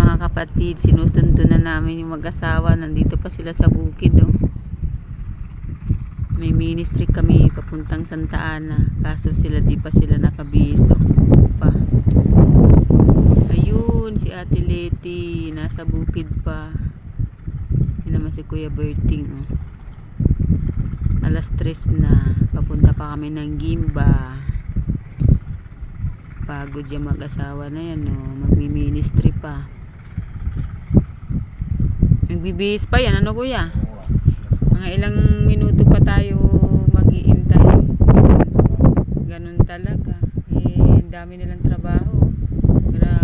mga kapatid, sinusundo na namin yung mag-asawa. Nandito pa sila sa bukid, oh. May ministry kami papuntang Santa Ana, kaso di pa sila nakabiso pa. Ayun si Ate Leti, nasa bukid pa. Yun naman si Kuya Berting, oh. Alas 3 na, papunta pa kami ng Gimba. Pagod yung mag-asawa na yan, oh. Magmi-ministry pa. Nagbibihis pa yan, ano kuya? Mga ilang minuto pa tayo mag-iintay. Ganun talaga. Eh, dami nilang trabaho. Grabe.